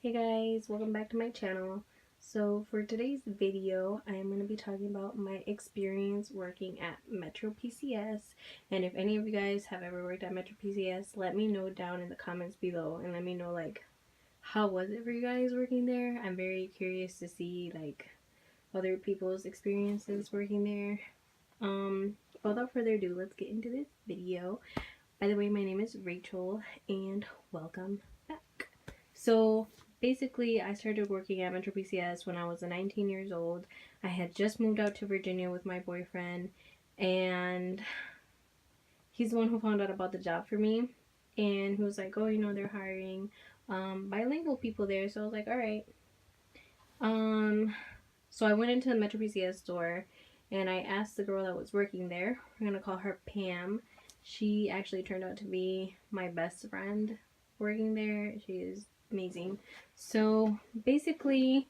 Hey guys, welcome back to my channel. So for today's video, I am going to be talking about my experience working at Metro PCS. And if any of you guys have ever worked at Metro PCS, let me know down in the comments below and let me know like how was it for you guys working there. I'm very curious to see like other people's experiences working there. Without further ado, let's get into this video. By the way, my name is Rachel and welcome back. So basically, I started working at Metro PCS when I was 19 years old. I had just moved out to Virginia with my boyfriend, and he's the one who found out about the job for me. And he was like, oh, they're hiring bilingual people there. So I was like, all right. So I went into the Metro PCS store, and I asked the girl that was working there. We're going to call her Pam. She actually turned out to be my best friend working there. She is amazing. So basically,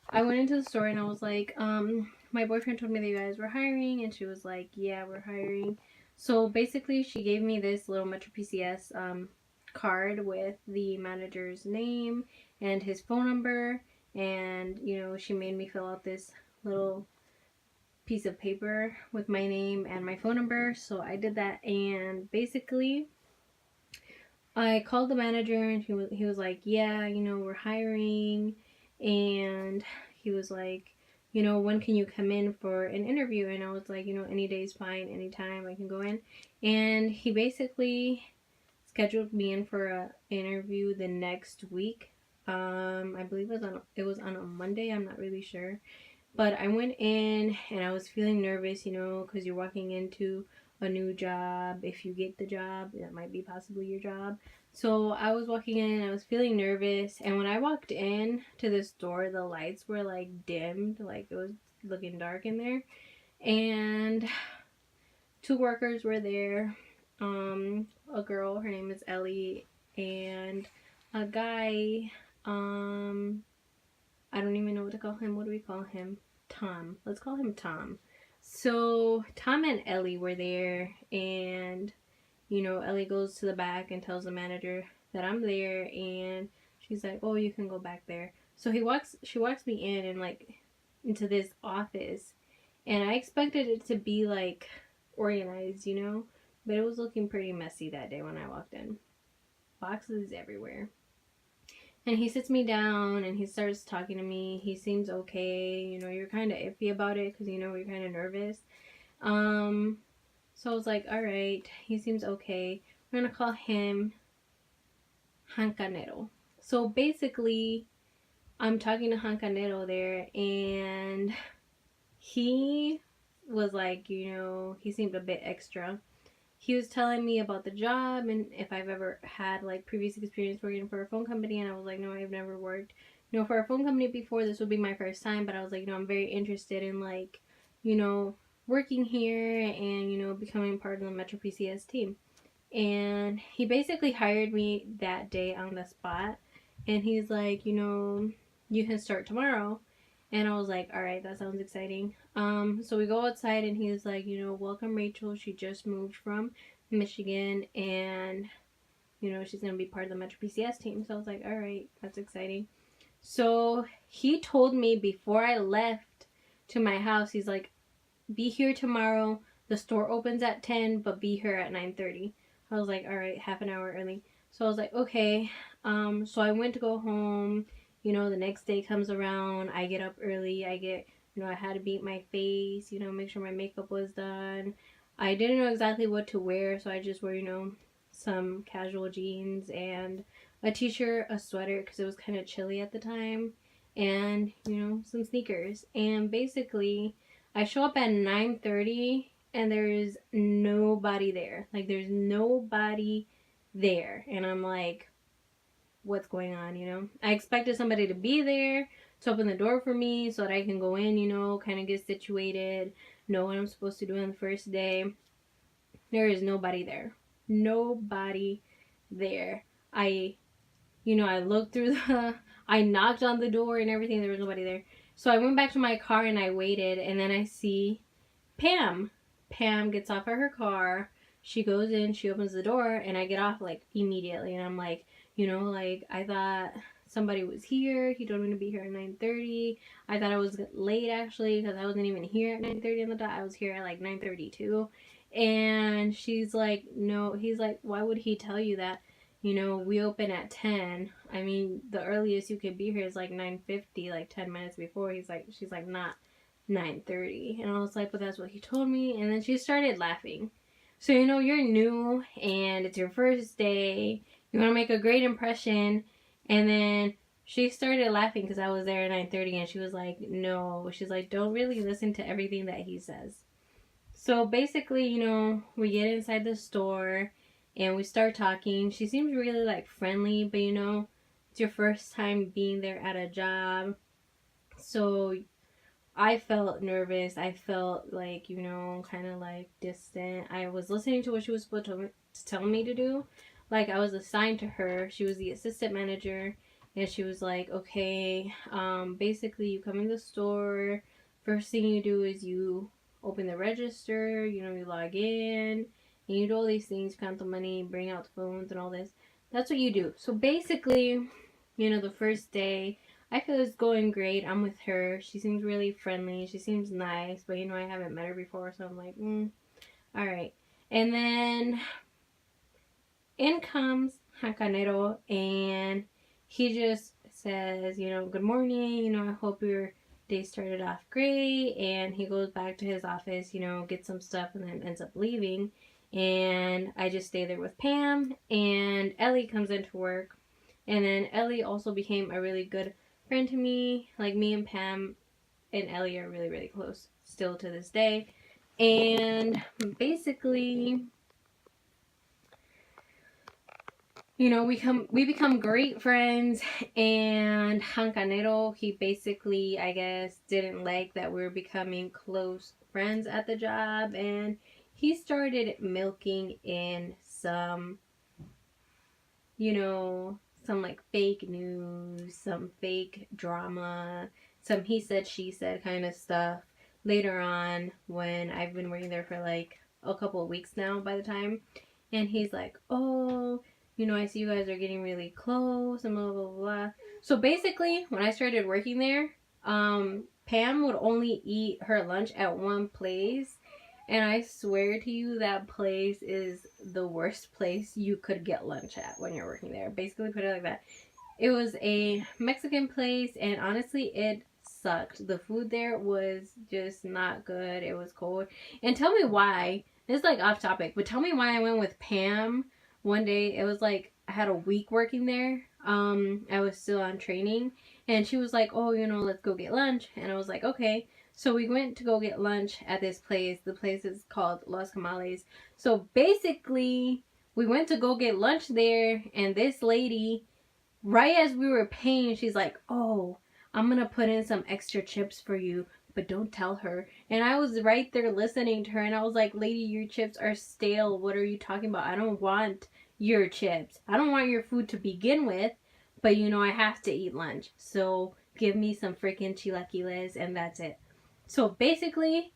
I went into the store and I was like, my boyfriend told me that you guys were hiring, and she was like, yeah, we're hiring. So basically, she gave me this little Metro PCS card with the manager's name and his phone number, and she made me fill out this little piece of paper with my name and my phone number. So I did that, and basically I called the manager, and he was like, yeah, we're hiring. And he was like, when can you come in for an interview? And I was like, any day's fine, anytime I can go in. And he basically scheduled me in for an interview the next week. I believe it was on a Monday. I'm not really sure. But I went in and I was feeling nervous, because you're walking into a new job. If you get the job, that might be possibly your job. So I was walking in and I was feeling nervous. And when I walked in to the store, the lights were like dimmed, like it was looking dark in there. And two workers were there. A girl, her name is Ellie, and a guy, I don't even know what to call him. What do we call him? Tom. Let's call him Tom. So Tom and Ellie were there, and Ellie goes to the back and tells the manager that I'm there, and she's like, "Oh, you can go back there." So she walks me in and like into this office, and I expected it to be like organized, but it was looking pretty messy that day when I walked in. Boxes everywhere. And he sits me down and he starts talking to me. He seems okay. You're kind of iffy about it because, you're kind of nervous. So I was like, all right, he seems okay. We're going to call him Hancanero. So basically, I'm talking to Hancanero there, and he was like, he seemed a bit extra. He was telling me about the job and if I've ever had like previous experience working for a phone company, and I was like, no, I've never worked for a phone company before. This would be my first time, but I was like, I'm very interested in like working here and becoming part of the Metro PCS team. And he basically hired me that day on the spot, and he's like, you can start tomorrow. And I was like, all right, that sounds exciting. So we go outside, and he's like, welcome Rachel. She just moved from Michigan, and she's gonna be part of the Metro PCS team. So I was like, all right, that's exciting. So he told me before I left to my house, he's like, be here tomorrow. The store opens at 10, but be here at 9:30. I was like, all right, half an hour early. So I was like, okay. So I went to go home. The next day comes around. I get up early. I had to beat my face, make sure my makeup was done. I didn't know exactly what to wear, so I just wore, some casual jeans and a t-shirt, a sweater, because it was kind of chilly at the time, and, some sneakers. And basically, I show up at 9:30, and there's nobody there. Like, there's nobody there. And I'm like, what's going on, I expected somebody to be there to open the door for me so that I can go in, kind of get situated, know what I'm supposed to do on the first day. There is nobody there. Nobody there. I looked through I knocked on the door and everything. There was nobody there. So I went back to my car and I waited, and then I see Pam. Pam gets off of her car. She goes in, she opens the door, and I get off like immediately. And I'm like, You know, like, I thought somebody was here. He told me to be here at 9:30. I thought I was late, actually, because I wasn't even here at 9:30 on the dot. I was here at like 9:32. And she's like, no. He's like, why would he tell you that? You know, we open at 10. I mean, the earliest you could be here is like 9:50, like 10 minutes before. She's like, not 9:30. And I was like, but that's what he told me. And then she started laughing. So, you know, you're new and it's your first day. You want to make a great impression. And then she started laughing because I was there at 9:30, and she was like, no. She's like, don't really listen to everything that he says. So basically, you know, we get inside the store and we start talking. She seems really like friendly, but you know, it's your first time being there at a job. So I felt nervous. I felt like, you know, kind of like distant. I was listening to what she was supposed to tell me to do. Like, I was assigned to her. She was the assistant manager. And she was like, okay, basically you come in the store. First thing you do is you open the register. You know, you log in. And you do all these things, count the money, bring out the phones and all this. That's what you do. So basically, you know, the first day, I feel it's going great. I'm with her. She seems really friendly. She seems nice, but you know, I haven't met her before, so I'm like, all right. And then in comes Hakanero, and he just says, you know, good morning. You know, I hope your day started off great. And he goes back to his office, you know, gets some stuff, and then ends up leaving. And I just stay there with Pam, and Ellie comes into work. And then Ellie also became a really good friend to me. Like, me and Pam and Ellie are really, really close still to this day. And basically, you know, we become great friends. And Hancanero, he basically, I guess, didn't like that we were becoming close friends at the job, and he started milking in some, you know, some like fake news, some fake drama, some he said, she said kind of stuff later on, when I've been working there for like a couple of weeks now by the time. And he's like, oh, you know, I see you guys are getting really close and blah, blah, blah, blah. So basically, when I started working there, Pam would only eat her lunch at one place. And I swear to you, that place is the worst place you could get lunch at when you're working there. Basically, put it like that. It was a Mexican place, and honestly, it sucked. The food there was just not good. It was cold. And tell me why. It's like off topic, but tell me why I went with Pam one day. It was like I had a week working there. I was still on training, and she was like, "Oh, you know, let's go get lunch." And I was like, "Okay." So we went to go get lunch at this place. The place is called Los Camales. So basically, we went to go get lunch there, and this lady, right as we were paying, she's like, oh, I'm gonna put in some extra chips for you, but don't tell her. And I was right there listening to her, and I was like, lady, your chips are stale. What are you talking about? I don't want your chips. I don't want your food to begin with, but you know, I have to eat lunch. So give me some freaking chilaquiles, and that's it. So basically,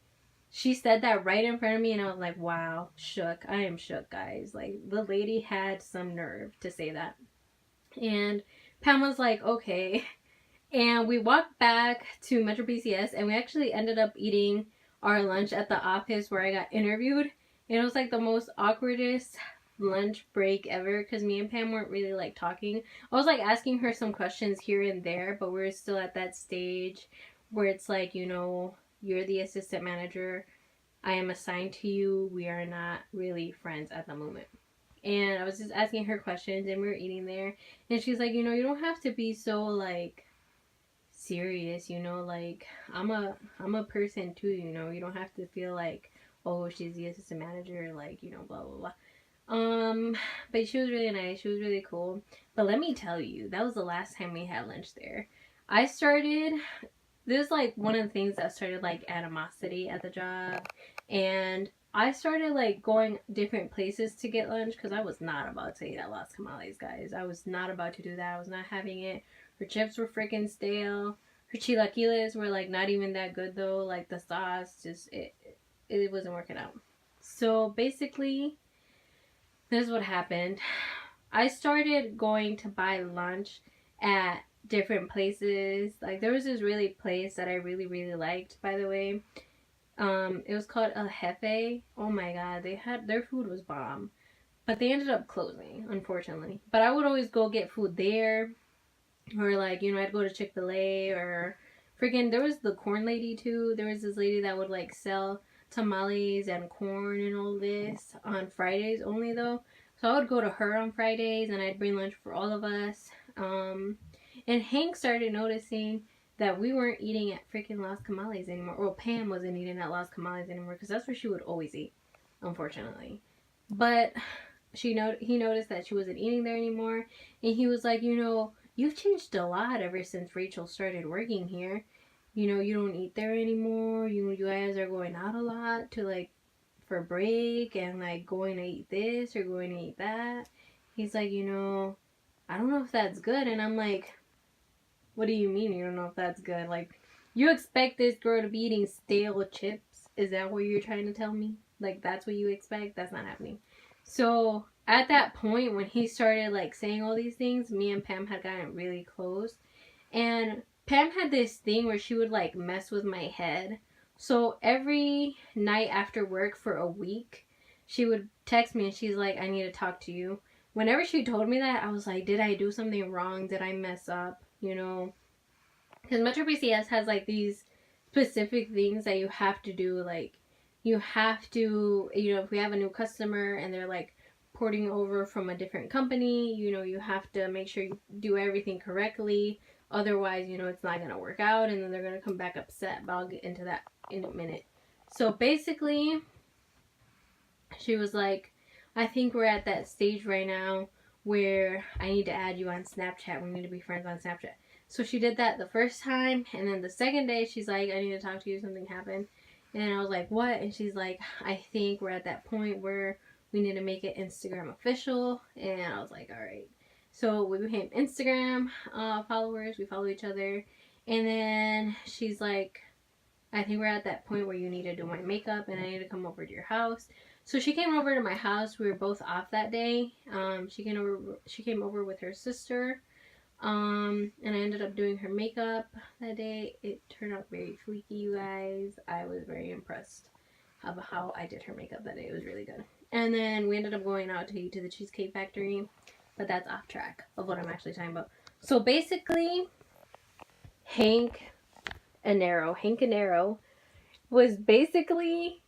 she said that right in front of me, and I was like, wow, shook. I am shook, guys. Like, the lady had some nerve to say that. And Pam was like, okay. And we walked back to Metro PCS, and we actually ended up eating our lunch at the office where I got interviewed. And it was like the most awkwardest lunch break ever, because me and Pam weren't really like talking. I was like asking her some questions here and there, but we were still at that stage where it's like, you know, you're the assistant manager. I am assigned to you. We are not really friends at the moment. And I was just asking her questions, and we were eating there. And she's like, you know, you don't have to be so like serious, you know, like I'm a person too, you know. You don't have to feel like, oh, she's the assistant manager, like, you know, blah blah blah. But she was really nice. She was really cool. But let me tell you, that was the last time we had lunch there. This is like one of the things that started like animosity at the job. And I started like going different places to get lunch, because I was not about to eat at Las Camales, guys. I was not about to do that. I was not having it. Her chips were freaking stale. Her chilaquiles were like not even that good though. Like, the sauce just, it wasn't working out. So basically, this is what happened. I started going to buy lunch at different places. Like there was this really place that I really really liked, by the way. It was called El Jefe. Oh my god, they had their food was bomb. But they ended up closing, unfortunately. But I would always go get food there. Or like, you know, I'd go to Chick-fil-A or freaking there was the corn lady too. There was this lady that would like sell tamales and corn and all this on Fridays only though. So I would go to her on Fridays and I'd bring lunch for all of us. And Hank started noticing that we weren't eating at freaking Las Camales anymore. Well, Pam wasn't eating at Las Camales anymore because that's where she would always eat, unfortunately. But he noticed that she wasn't eating there anymore, and he was like, you know, you've changed a lot ever since Rachel started working here. You know, you don't eat there anymore. You guys are going out a lot to like for break and like going to eat this or going to eat that. He's like, you know, I don't know if that's good. And I'm like, what do you mean you don't know if that's good? Like, you expect this girl to be eating stale chips? Is that what you're trying to tell me? Like, that's what you expect? That's not happening. So, at that point, when he started, like, saying all these things, me and Pam had gotten really close. And Pam had this thing where she would, like, mess with my head. So, every night after work for a week, she would text me and she's like, I need to talk to you. Whenever she told me that, I was like, did I do something wrong? Did I mess up? You know? Because Metro PCS has, like, these specific things that you have to do, like, you have to, you know, if we have a new customer and they're like porting over from a different company, you know, you have to make sure you do everything correctly. Otherwise, you know, it's not going to work out and then they're going to come back upset. But I'll get into that in a minute. So basically, she was like, I think we're at that stage right now where I need to add you on Snapchat. We need to be friends on Snapchat. So she did that the first time. And then the second day, she's like, I need to talk to you. Something happened. And I was like, what? And she's like, I think we're at that point where we need to make it Instagram official. And I was like, all right. So we became Instagram followers. We follow each other. And then she's like, I think we're at that point where you need to do my makeup and I need to come over to your house. So she came over to my house. We were both off that day. She came over with her sister. And I ended up doing her makeup that day. It turned out very freaky, you guys. I was very impressed about how I did her makeup that day. It was really good. And then we ended up going out to eat to the Cheesecake Factory. But that's off track of what I'm actually talking about. So basically, Hank Anero was basically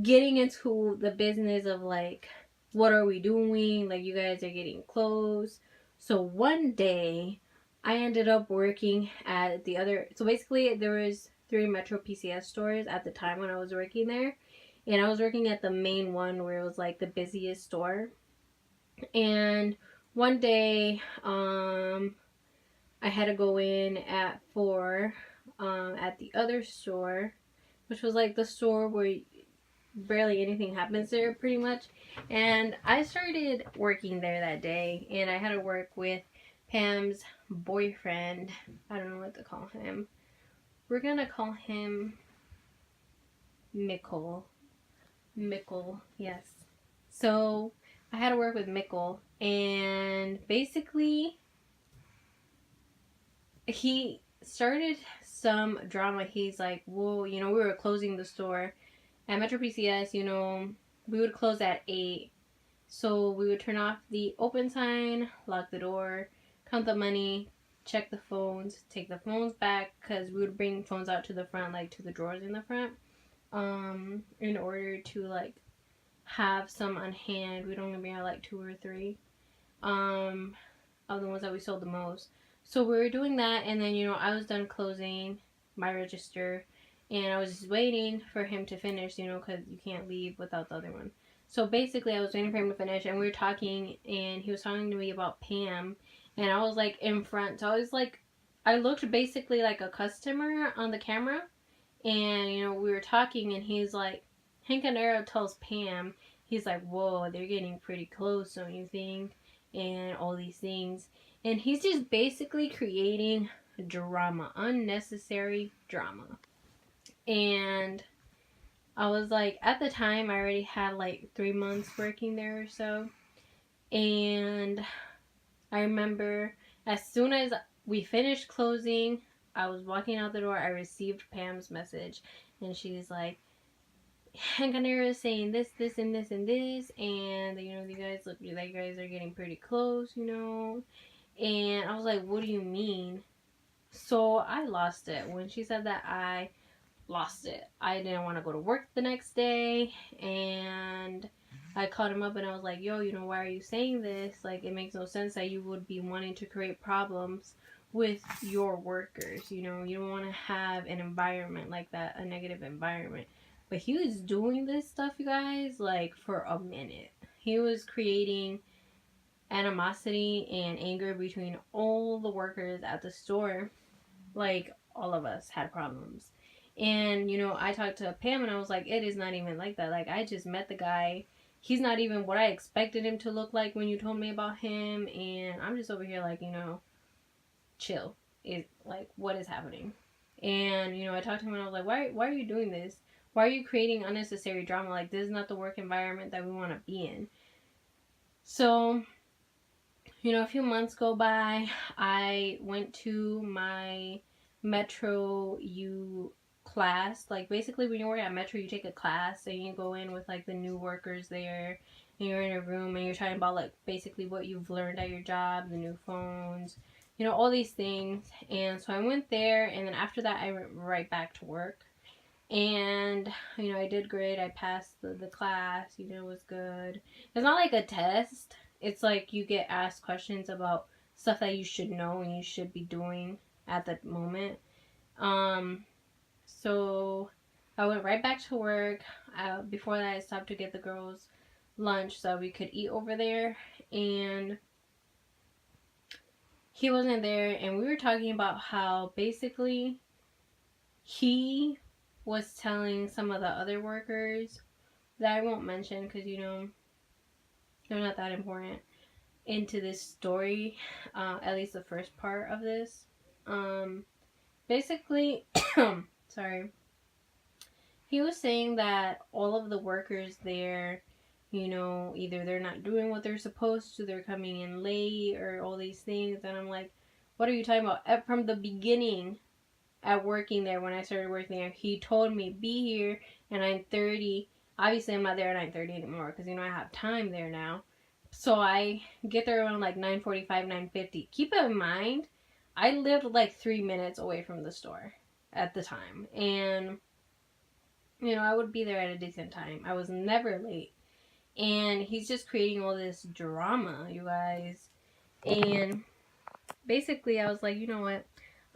getting into the business of like, what are we doing? Like, you guys are getting close. So one day, I ended up working at the other. So basically, there was 3 Metro PCS stores at the time when I was working there, and I was working at the main one where it was like the busiest store. And one day, I had to go in at 4 at the other store, which was like the store where barely anything happens there pretty much. And I started working there that day, and I had to work with Pam's boyfriend. I don't know what to call him. We're gonna call him Mikkel. Yes. So I had to work with Mikkel, and basically he started some drama. He's like, well, you know, we were closing the store at Metro PCS, you know, we would close at 8. So we would turn off the open sign, lock the door, count the money, check the phones, take the phones back, because we would bring phones out to the front, like to the drawers in the front, in order to like have some on hand. We'd only bring out like 2 or 3 of the ones that we sold the most. So we were doing that, and then, you know, I was done closing my register, and I was just waiting for him to finish, you know, because you can't leave without the other one. So basically, I was waiting for him to finish, and we were talking, and he was talking to me about Pam, and I was like in front. So I was like, I looked basically like a customer on the camera, and, you know, we were talking, and he's like, Hank Anero tells Pam, he's like, whoa, they're getting pretty close, don't you think? And all these things. And he's just basically creating drama, unnecessary drama. And I was like, at the time, I already had like 3 months working there or so. And I remember as soon as we finished closing, I was walking out the door, I received Pam's message. And she's like, Hankanera is saying this, this, and this, and this. And, you know, you guys look like you guys are getting pretty close, you know. And I was like, what do you mean? So I lost it. When she said that, I lost it. I didn't want to go to work the next day, and I called him up and I was like, yo, you know, why are you saying this? Like, it makes no sense that you would be wanting to create problems with your workers. You know, you don't want to have an environment like that, a negative environment. But he was doing this stuff, you guys, like for a minute. He was creating animosity and anger between all the workers at the store. Like, all of us had problems. And, you know, I talked to Pam and I was like, it is not even like that. Like, I just met the guy. He's not even what I expected him to look like when you told me about him. And I'm just over here like, you know, chill. It, like, what is happening? And, you know, I talked to him and I was like, why are you doing this? Why are you creating unnecessary drama? Like, this is not the work environment that we want to be in. So, you know, a few months go by. I went to my Metro U class. Like, basically, when you work at Metro, you take a class and you go in with like the new workers there, and you're in a room and you're talking about like basically what you've learned at your job, the new phones, you know, all these things. And so I went there, and then after that, I went right back to work. And, you know, I did great. I passed the class, you know, it was good. It's not like a test. It's like you get asked questions about stuff that you should know and you should be doing at the moment. So I went right back to work. Before that, I stopped to get the girls lunch so we could eat over there. And he wasn't there. And we were talking about how basically he was telling some of the other workers that I won't mention because, you know, they're not that important into this story, at least the first part of this. Basically, sorry, he was saying that all of the workers there, you know, either they're not doing what they're supposed to, they're coming in late, or all these things. And I'm like, what are you talking about? From the beginning, at working there, when I started working there, he told me be here at 9:30. Obviously, I'm not there at 9:30 anymore because, you know, I have time there now. So I get there around like 9:45, 9:50. Keep in mind, I lived like 3 minutes away from the store at the time, and you know, I would be there at a decent time. I was never late, and he's just creating all this drama, you guys. And basically, I was like, you know what?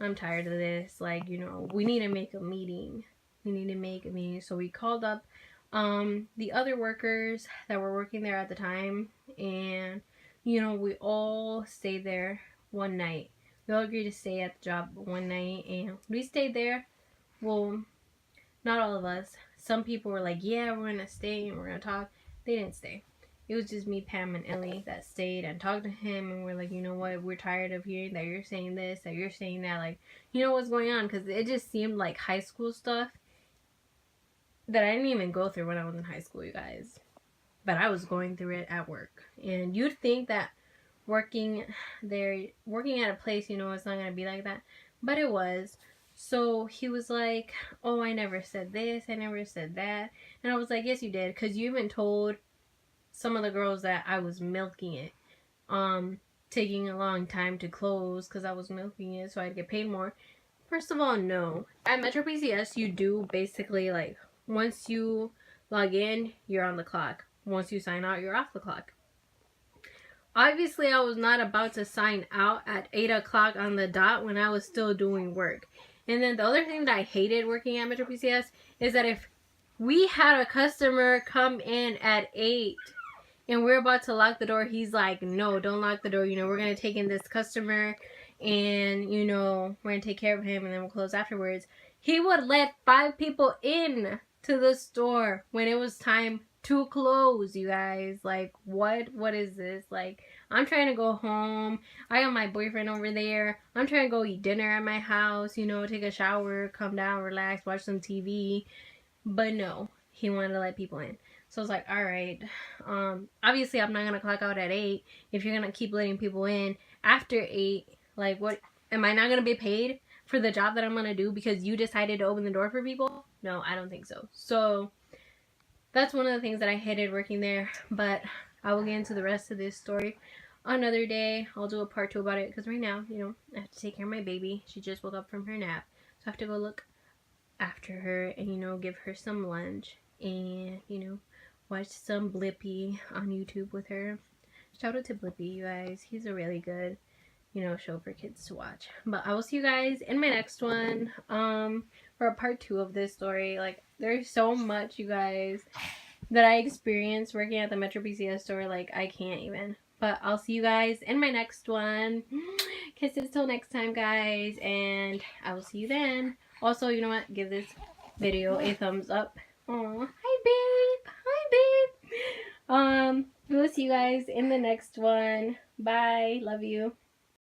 I'm tired of this. Like, you know, we need to make a meeting. We need to make a meeting. So we called up the other workers that were working there at the time. And, you know, we all stayed there one night. We all agreed to stay at the job one night. And we stayed there. Well, not all of us. Some people were like, yeah, we're going to stay and we're going to talk. They didn't stay. It was just me, Pam, and Ellie that stayed and talked to him, and we're like, you know what, we're tired of hearing that you're saying this, that you're saying that, like, you know what's going on, because it just seemed like high school stuff that I didn't even go through when I was in high school, you guys. But I was going through it at work. And you'd think that working there, working at a place, you know, it's not going to be like that, but it was. So he was like, oh, I never said this, I never said that. And I was like, yes, you did, because you even told some of the girls that I was milking it, taking a long time to close because I was milking it so I'd get paid more. First of all, no. At Metro PCS, you do basically, like, once you log in, you're on the clock. Once you sign out, you're off the clock. Obviously, I was not about to sign out at 8 o'clock on the dot when I was still doing work. And then the other thing that I hated working at Metro PCS is that if we had a customer come in at 8 and we're about to lock the door, he's like, no, don't lock the door. You know, we're going to take in this customer and, you know, we're going to take care of him and then we'll close afterwards. He would let 5 people in to the store when it was time to close, you guys. Like, what is this? Like, I'm trying to go home. I got my boyfriend over there. I'm trying to go eat dinner at my house, you know, take a shower, come down, relax, watch some TV. But no, he wanted to let people in. So I was like, all right. Obviously, I'm not going to clock out at 8 if you're going to keep letting people in after 8. Like, what? Am I not going to be paid for the job that I'm going to do because you decided to open the door for people? No, I don't think so. So that's one of the things that I hated working there. But I will get into the rest of this story another day. I'll do a part 2 about it because right now, you know, I have to take care of my baby. She just woke up from her nap. So I have to go look after her and, you know, give her some lunch and, you know, watch some Blippi on YouTube with her. Shout out to Blippi, you guys. He's a really good, you know, show for kids to watch. But I will see you guys in my next one for a part 2 of this story. Like, there's so much, you guys, that I experienced working at the Metro PCS store. Like, I can't even. But I'll see you guys in my next one. Kisses till next time, guys, and I will see you then. Also, you know what? Give this video a thumbs up. Aw, hi babe. Hi babe. We'll see you guys in the next one. Bye. Love you.